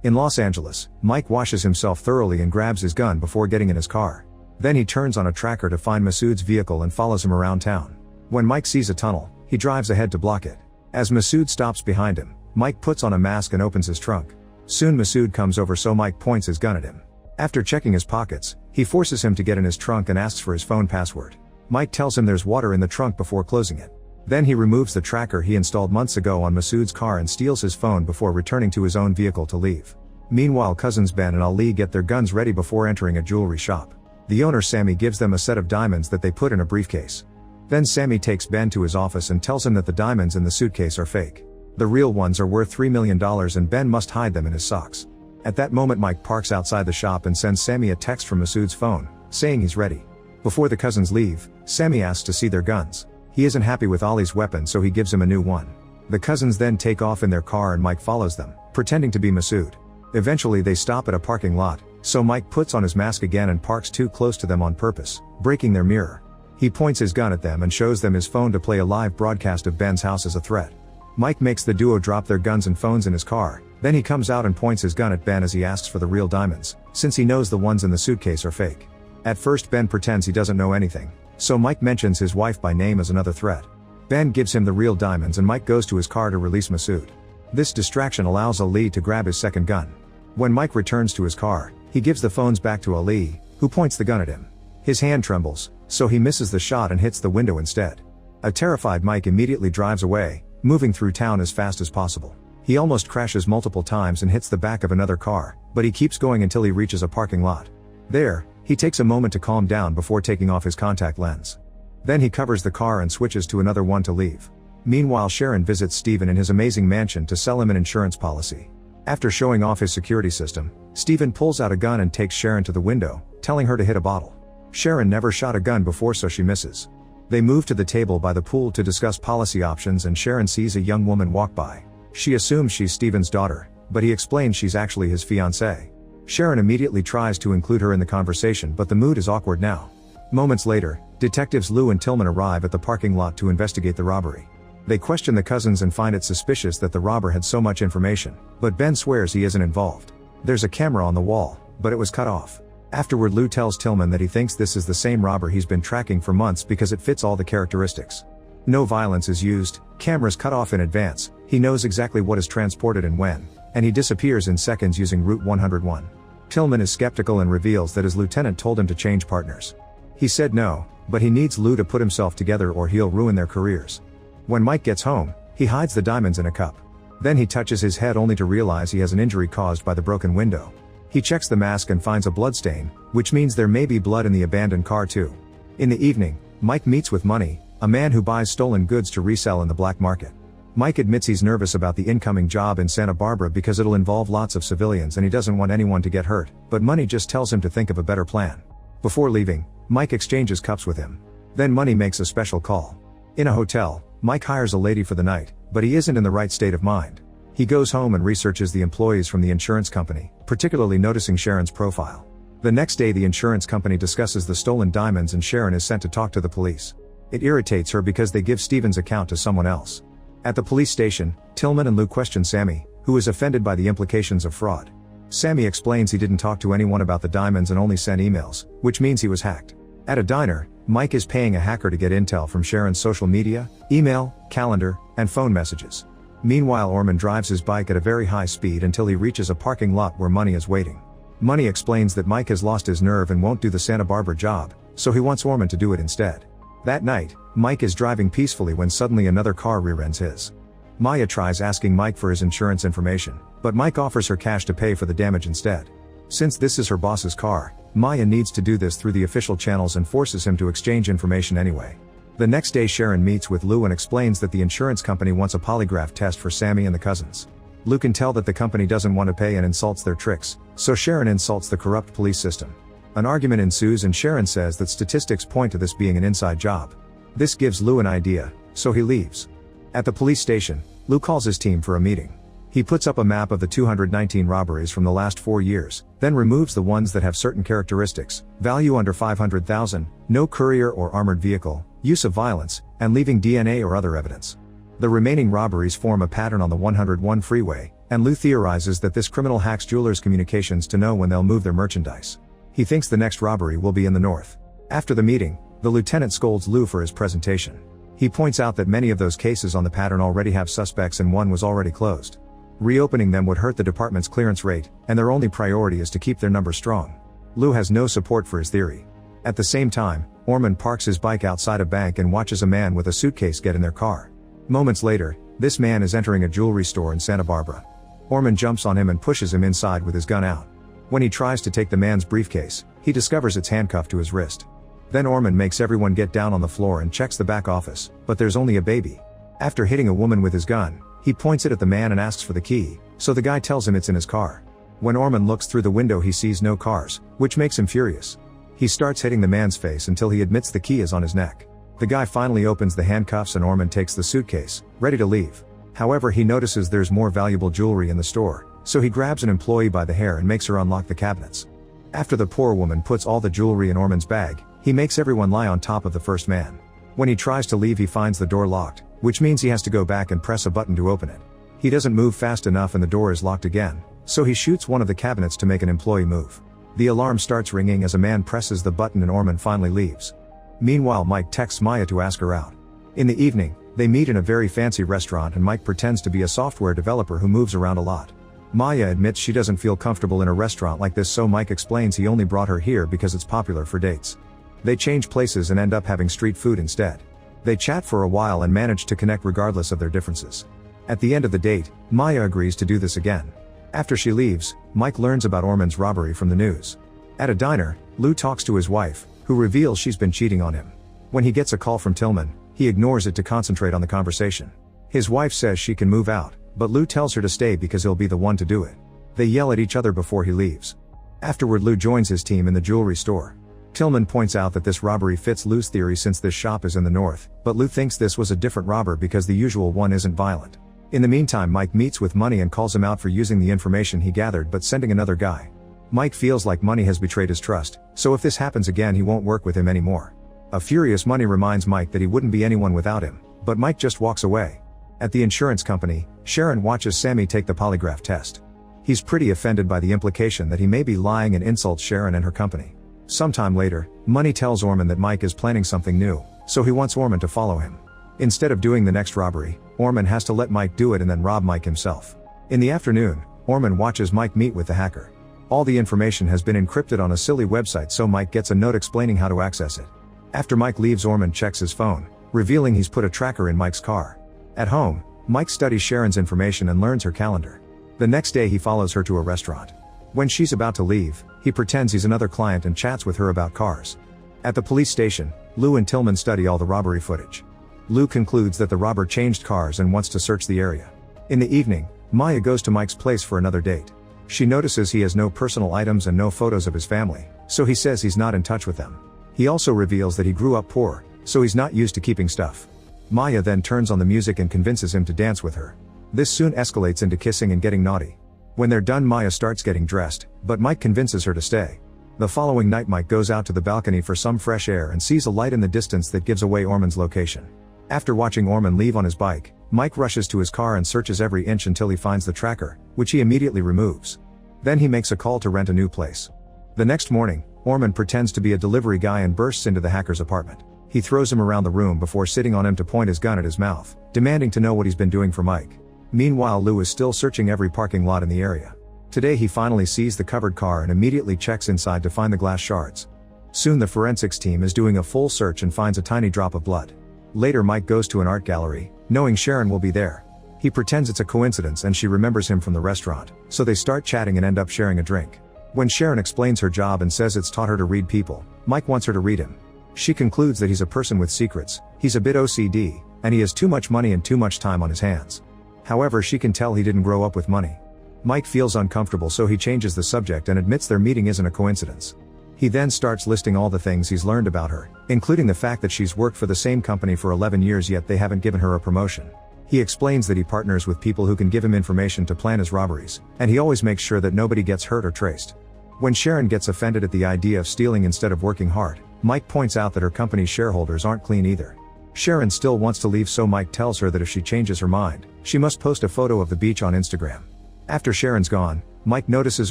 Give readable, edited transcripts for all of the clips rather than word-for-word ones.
In Los Angeles, Mike washes himself thoroughly and grabs his gun before getting in his car. Then he turns on a tracker to find Masood's vehicle and follows him around town. When Mike sees a tunnel, he drives ahead to block it. As Masood stops behind him, Mike puts on a mask and opens his trunk. Soon Masood comes over, so Mike points his gun at him. After checking his pockets, he forces him to get in his trunk and asks for his phone password. Mike tells him there's water in the trunk before closing it. Then he removes the tracker he installed months ago on Masood's car and steals his phone before returning to his own vehicle to leave. Meanwhile, cousins Ben and Ali get their guns ready before entering a jewelry shop. The owner Sammy gives them a set of diamonds that they put in a briefcase. Then Sammy takes Ben to his office and tells him that the diamonds in the suitcase are fake. The real ones are worth $3 million and Ben must hide them in his socks. At that moment, Mike parks outside the shop and sends Sammy a text from Masood's phone, saying he's ready. Before the cousins leave, Sammy asks to see their guns. He isn't happy with Ali's weapon, so he gives him a new one. The cousins then take off in their car and Mike follows them, pretending to be Masood. Eventually they stop at a parking lot, so Mike puts on his mask again and parks too close to them on purpose, breaking their mirror. He points his gun at them and shows them his phone to play a live broadcast of Ben's house as a threat. Mike makes the duo drop their guns and phones in his car, then he comes out and points his gun at Ben as he asks for the real diamonds, since he knows the ones in the suitcase are fake. At first Ben pretends he doesn't know anything, so Mike mentions his wife by name as another threat. Ben gives him the real diamonds and Mike goes to his car to release Masood. This distraction allows Ali to grab his second gun. When Mike returns to his car, he gives the phones back to Ali, who points the gun at him. His hand trembles, so he misses the shot and hits the window instead. A terrified Mike immediately drives away, moving through town as fast as possible. He almost crashes multiple times and hits the back of another car, but he keeps going until he reaches a parking lot. There, he takes a moment to calm down before taking off his contact lens. Then he covers the car and switches to another one to leave. Meanwhile, Sharon visits Steven in his amazing mansion to sell him an insurance policy. After showing off his security system, Steven pulls out a gun and takes Sharon to the window, telling her to hit a bottle. Sharon never shot a gun before, so she misses. They move to the table by the pool to discuss policy options and Sharon sees a young woman walk by. She assumes she's Steven's daughter, but he explains she's actually his fiancée. Sharon immediately tries to include her in the conversation, but the mood is awkward now. Moments later, detectives Lou and Tillman arrive at the parking lot to investigate the robbery. They question the cousins and find it suspicious that the robber had so much information, but Ben swears he isn't involved. There's a camera on the wall, but it was cut off. Afterward, Lou tells Tillman that he thinks this is the same robber he's been tracking for months because it fits all the characteristics. No violence is used, cameras cut off in advance, he knows exactly what is transported and when, and he disappears in seconds using Route 101. Tillman is skeptical and reveals that his lieutenant told him to change partners. He said no, but he needs Lou to put himself together or he'll ruin their careers. When Mike gets home, he hides the diamonds in a cup. Then he touches his head only to realize he has an injury caused by the broken window. He checks the mask and finds a bloodstain, which means there may be blood in the abandoned car too. In the evening, Mike meets with Money, a man who buys stolen goods to resell in the black market. Mike admits he's nervous about the incoming job in Santa Barbara because it'll involve lots of civilians and he doesn't want anyone to get hurt, but Money just tells him to think of a better plan. Before leaving, Mike exchanges cups with him. Then Money makes a special call. In a hotel, Mike hires a lady for the night, but he isn't in the right state of mind. He goes home and researches the employees from the insurance company, particularly noticing Sharon's profile. The next day, the insurance company discusses the stolen diamonds and Sharon is sent to talk to the police. It irritates her because they give Steven's account to someone else. At the police station, Tillman and Lou question Sammy, who is offended by the implications of fraud. Sammy explains he didn't talk to anyone about the diamonds and only sent emails, which means he was hacked. At a diner, Mike is paying a hacker to get intel from Sharon's social media, email, calendar, and phone messages. Meanwhile, Orman drives his bike at a very high speed until he reaches a parking lot where Money is waiting. Money explains that Mike has lost his nerve and won't do the Santa Barbara job, so he wants Orman to do it instead. That night, Mike is driving peacefully when suddenly another car rear-ends his. Maya tries asking Mike for his insurance information, but Mike offers her cash to pay for the damage instead. Since this is her boss's car, Maya needs to do this through the official channels and forces him to exchange information anyway. The next day, Sharon meets with Lou and explains that the insurance company wants a polygraph test for Sammy and the cousins. Lou can tell that the company doesn't want to pay and insults their tricks, so Sharon insults the corrupt police system. An argument ensues and Sharon says that statistics point to this being an inside job. This gives Lou an idea, so he leaves. At the police station, Lou calls his team for a meeting. He puts up a map of the 219 robberies from the last 4 years, then removes the ones that have certain characteristics: value under $500,000, no courier or armored vehicle, use of violence, and leaving DNA or other evidence. The remaining robberies form a pattern on the 101 freeway, and Lou theorizes that this criminal hacks jewelers' communications to know when they'll move their merchandise. He thinks the next robbery will be in the north. After the meeting, the lieutenant scolds Lou for his presentation. He points out that many of those cases on the pattern already have suspects and one was already closed. Reopening them would hurt the department's clearance rate, and their only priority is to keep their number strong. Lou has no support for his theory. At the same time, Orman parks his bike outside a bank and watches a man with a suitcase get in their car. Moments later, this man is entering a jewelry store in Santa Barbara. Orman jumps on him and pushes him inside with his gun out. When he tries to take the man's briefcase, he discovers it's handcuffed to his wrist. Then Orman makes everyone get down on the floor and checks the back office, but there's only a baby. After hitting a woman with his gun, he points it at the man and asks for the key, so the guy tells him it's in his car. When Orman looks through the window he sees no cars, which makes him furious. He starts hitting the man's face until he admits the key is on his neck. The guy finally opens the handcuffs and Orman takes the suitcase, ready to leave. However, he notices there's more valuable jewelry in the store, so he grabs an employee by the hair and makes her unlock the cabinets. After the poor woman puts all the jewelry in Orman's bag, he makes everyone lie on top of the first man. When he tries to leave he finds the door locked, which means he has to go back and press a button to open it. He doesn't move fast enough and the door is locked again, so he shoots one of the cabinets to make an employee move. The alarm starts ringing as a man presses the button and Orman finally leaves. Meanwhile, Mike texts Maya to ask her out. In the evening, they meet in a very fancy restaurant and Mike pretends to be a software developer who moves around a lot. Maya admits she doesn't feel comfortable in a restaurant like this, so Mike explains he only brought her here because it's popular for dates. They change places and end up having street food instead. They chat for a while and manage to connect regardless of their differences. At the end of the date, Maya agrees to do this again. After she leaves, Mike learns about Orman's robbery from the news. At a diner, Lou talks to his wife, who reveals she's been cheating on him. When he gets a call from Tillman, he ignores it to concentrate on the conversation. His wife says she can move out, but Lou tells her to stay because he'll be the one to do it. They yell at each other before he leaves. Afterward, Lou joins his team in the jewelry store. Tillman points out that this robbery fits Lou's theory since this shop is in the north, but Lou thinks this was a different robber because the usual one isn't violent. In the meantime, Mike meets with Money and calls him out for using the information he gathered but sending another guy. Mike feels like Money has betrayed his trust, so if this happens again he won't work with him anymore. A furious Money reminds Mike that he wouldn't be anyone without him, but Mike just walks away. At the insurance company, Sharon watches Sammy take the polygraph test. He's pretty offended by the implication that he may be lying and insults Sharon and her company. Sometime later, Money tells Orman that Mike is planning something new, so he wants Orman to follow him. Instead of doing the next robbery, Orman has to let Mike do it and then rob Mike himself. In the afternoon, Orman watches Mike meet with the hacker. All the information has been encrypted on a silly website, so Mike gets a note explaining how to access it. After Mike leaves, Orman checks his phone, revealing he's put a tracker in Mike's car. At home, Mike studies Sharon's information and learns her calendar. The next day he follows her to a restaurant. When she's about to leave, he pretends he's another client and chats with her about cars. At the police station, Lou and Tillman study all the robbery footage. Lou concludes that the robber changed cars and wants to search the area. In the evening, Maya goes to Mike's place for another date. She notices he has no personal items and no photos of his family, so he says he's not in touch with them. He also reveals that he grew up poor, so he's not used to keeping stuff. Maya then turns on the music and convinces him to dance with her. This soon escalates into kissing and getting naughty. When they're done, Maya starts getting dressed, but Mike convinces her to stay. The following night, Mike goes out to the balcony for some fresh air and sees a light in the distance that gives away Orman's location. After watching Orman leave on his bike, Mike rushes to his car and searches every inch until he finds the tracker, which he immediately removes. Then he makes a call to rent a new place. The next morning, Orman pretends to be a delivery guy and bursts into the hacker's apartment. He throws him around the room before sitting on him to point his gun at his mouth, demanding to know what he's been doing for Mike. Meanwhile, Lou is still searching every parking lot in the area. Today he finally sees the covered car and immediately checks inside to find the glass shards. Soon the forensics team is doing a full search and finds a tiny drop of blood. Later, Mike goes to an art gallery, knowing Sharon will be there. He pretends it's a coincidence and she remembers him from the restaurant, so they start chatting and end up sharing a drink. When Sharon explains her job and says it's taught her to read people, Mike wants her to read him. She concludes that he's a person with secrets, he's a bit OCD, and he has too much money and too much time on his hands. However, she can tell he didn't grow up with money. Mike feels uncomfortable, so he changes the subject and admits their meeting isn't a coincidence. He then starts listing all the things he's learned about her, including the fact that she's worked for the same company for 11 years yet they haven't given her a promotion. He explains that he partners with people who can give him information to plan his robberies, and he always makes sure that nobody gets hurt or traced. When Sharon gets offended at the idea of stealing instead of working hard, Mike points out that her company's shareholders aren't clean either. Sharon still wants to leave, so Mike tells her that if she changes her mind, she must post a photo of the beach on Instagram. After Sharon's gone, Mike notices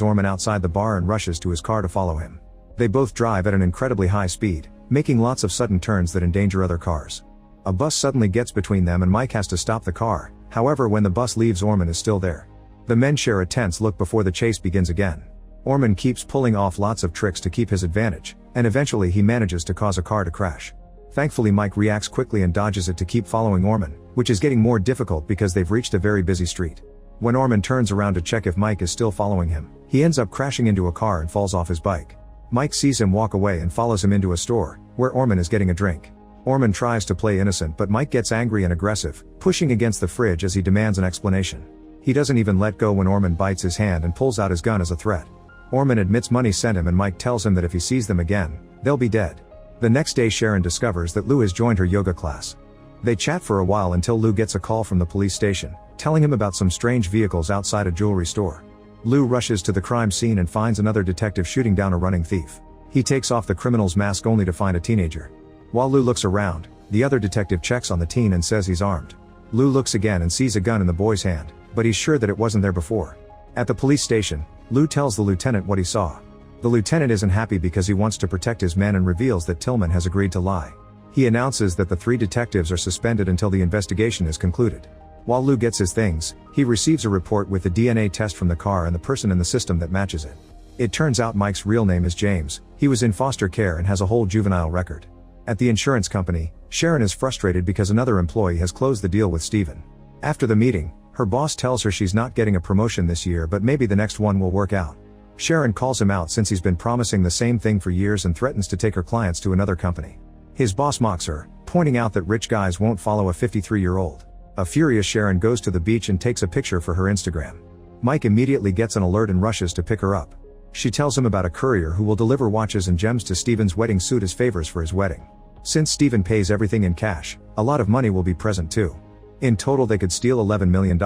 Orman outside the bar and rushes to his car to follow him. They both drive at an incredibly high speed, making lots of sudden turns that endanger other cars. A bus suddenly gets between them and Mike has to stop the car. However, when the bus leaves, Orman is still there. The men share a tense look before the chase begins again. Orman keeps pulling off lots of tricks to keep his advantage, and eventually he manages to cause a car to crash. Thankfully, Mike reacts quickly and dodges it to keep following Orman, which is getting more difficult because they've reached a very busy street. When Orman turns around to check if Mike is still following him, he ends up crashing into a car and falls off his bike. Mike sees him walk away and follows him into a store, where Orman is getting a drink. Orman tries to play innocent, but Mike gets angry and aggressive, pushing against the fridge as he demands an explanation. He doesn't even let go when Orman bites his hand and pulls out his gun as a threat. Orman admits money sent him and Mike tells him that if he sees them again, they'll be dead. The next day, Sharon discovers that Lou has joined her yoga class. They chat for a while until Lou gets a call from the police station, telling him about some strange vehicles outside a jewelry store. Lou rushes to the crime scene and finds another detective shooting down a running thief. He takes off the criminal's mask only to find a teenager. While Lou looks around, the other detective checks on the teen and says he's armed. Lou looks again and sees a gun in the boy's hand, but he's sure that it wasn't there before. At the police station, Lou tells the lieutenant what he saw. The lieutenant isn't happy because he wants to protect his men and reveals that Tillman has agreed to lie. He announces that the 3 detectives are suspended until the investigation is concluded. While Lou gets his things, he receives a report with the DNA test from the car and the person in the system that matches it. It turns out Mike's real name is James. He was in foster care and has a whole juvenile record. At the insurance company, Sharon is frustrated because another employee has closed the deal with Steven. After the meeting, her boss tells her she's not getting a promotion this year, but maybe the next one will work out. Sharon calls him out since he's been promising the same thing for years and threatens to take her clients to another company. His boss mocks her, pointing out that rich guys won't follow a 53-year-old. A furious Sharon goes to the beach and takes a picture for her Instagram. Mike immediately gets an alert and rushes to pick her up. She tells him about a courier who will deliver watches and gems to Steven's wedding suit as favors for his wedding. Since Steven pays everything in cash, a lot of money will be present too. In total they could steal $11 million,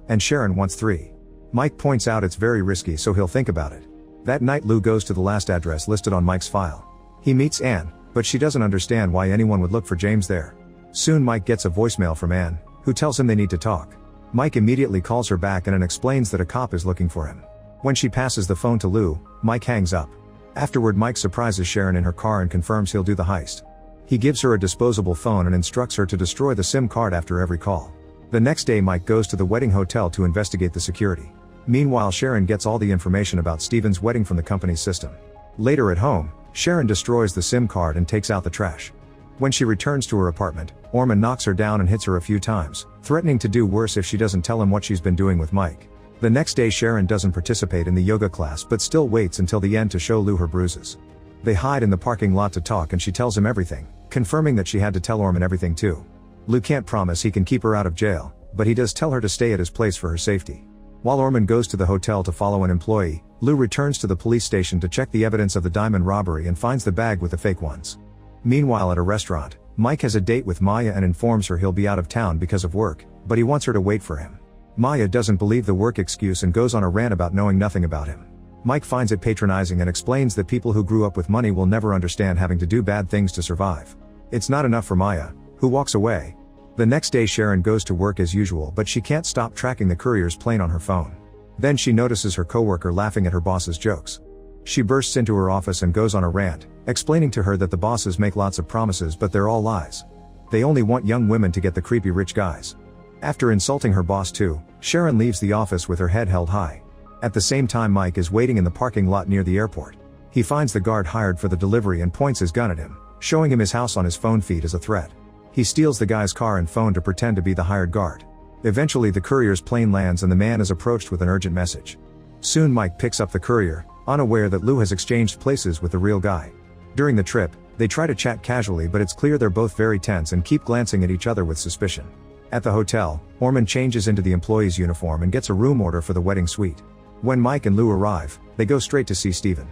and Sharon wants 3. Mike points out it's very risky, so he'll think about it. That night Lou goes to the last address listed on Mike's file. He meets Anne, but she doesn't understand why anyone would look for James there. Soon Mike gets a voicemail from Anne, who tells him they need to talk. Mike immediately calls her back and explains that a cop is looking for him. When she passes the phone to Lou, Mike hangs up. Afterward, Mike surprises Sharon in her car and confirms he'll do the heist. He gives her a disposable phone and instructs her to destroy the SIM card after every call. The next day Mike goes to the wedding hotel to investigate the security. Meanwhile, Sharon gets all the information about Steven's wedding from the company's system. Later at home, Sharon destroys the SIM card and takes out the trash. When she returns to her apartment, Orman knocks her down and hits her a few times, threatening to do worse if she doesn't tell him what she's been doing with Mike. The next day Sharon doesn't participate in the yoga class but still waits until the end to show Lou her bruises. They hide in the parking lot to talk and she tells him everything, confirming that she had to tell Orman everything too. Lou can't promise he can keep her out of jail, but he does tell her to stay at his place for her safety. While Orman goes to the hotel to follow an employee, Lou returns to the police station to check the evidence of the diamond robbery and finds the bag with the fake ones. Meanwhile, at a restaurant, Mike has a date with Maya and informs her he'll be out of town because of work, but he wants her to wait for him. Maya doesn't believe the work excuse and goes on a rant about knowing nothing about him. Mike finds it patronizing and explains that people who grew up with money will never understand having to do bad things to survive. It's not enough for Maya, who walks away. The next day Sharon goes to work as usual, but she can't stop tracking the courier's plane on her phone. Then she notices her coworker laughing at her boss's jokes. She bursts into her office and goes on a rant, explaining to her that the bosses make lots of promises but they're all lies. They only want young women to get the creepy rich guys. After insulting her boss too, Sharon leaves the office with her head held high. At the same time, Mike is waiting in the parking lot near the airport. He finds the guard hired for the delivery and points his gun at him, showing him his house on his phone feed as a threat. He steals the guy's car and phone to pretend to be the hired guard. Eventually the courier's plane lands and the man is approached with an urgent message. Soon Mike picks up the courier, unaware that Lou has exchanged places with the real guy. During the trip, they try to chat casually, but it's clear they're both very tense and keep glancing at each other with suspicion. At the hotel, Orman changes into the employee's uniform and gets a room order for the wedding suite. When Mike and Lou arrive, they go straight to see Steven.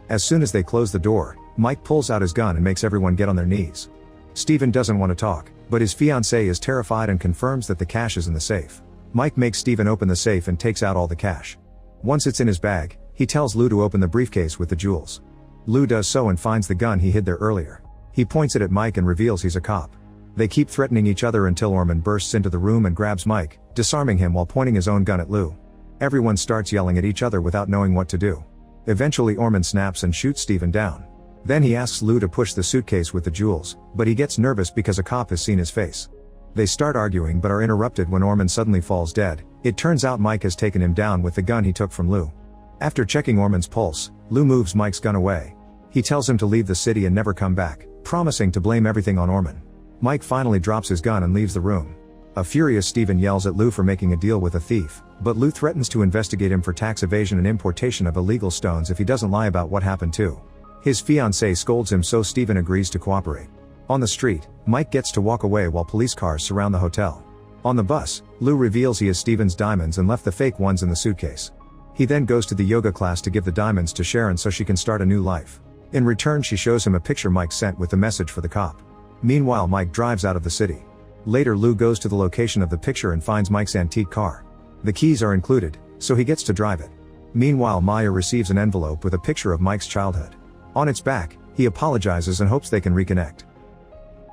As soon as they close the door, Mike pulls out his gun and makes everyone get on their knees. Steven doesn't want to talk, but his fiancée is terrified and confirms that the cash is in the safe. Mike makes Steven open the safe and takes out all the cash. Once it's in his bag, he tells Lou to open the briefcase with the jewels. Lou does so and finds the gun he hid there earlier. He points it at Mike and reveals he's a cop. They keep threatening each other until Orman bursts into the room and grabs Mike, disarming him while pointing his own gun at Lou. Everyone starts yelling at each other without knowing what to do. Eventually Orman snaps and shoots Steven down. Then he asks Lou to push the suitcase with the jewels, but he gets nervous because a cop has seen his face. They start arguing but are interrupted when Orman suddenly falls dead. It turns out Mike has taken him down with the gun he took from Lou. After checking Orman's pulse, Lou moves Mike's gun away. He tells him to leave the city and never come back, promising to blame everything on Orman. Mike finally drops his gun and leaves the room. A furious Steven yells at Lou for making a deal with a thief, but Lou threatens to investigate him for tax evasion and importation of illegal stones if he doesn't lie about what happened too. His fiancée scolds him so Steven agrees to cooperate. On the street, Mike gets to walk away while police cars surround the hotel. On the bus, Lou reveals he has Steven's diamonds and left the fake ones in the suitcase. He then goes to the yoga class to give the diamonds to Sharon so she can start a new life. In return she shows him a picture Mike sent with the message for the cop. Meanwhile Mike drives out of the city. Later Lou goes to the location of the picture and finds Mike's antique car. The keys are included, so he gets to drive it. Meanwhile Maya receives an envelope with a picture of Mike's childhood. On its back, he apologizes and hopes they can reconnect.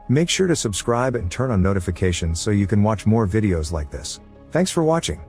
Make sure to subscribe and turn on notifications so you can watch more videos like this. Thanks for watching.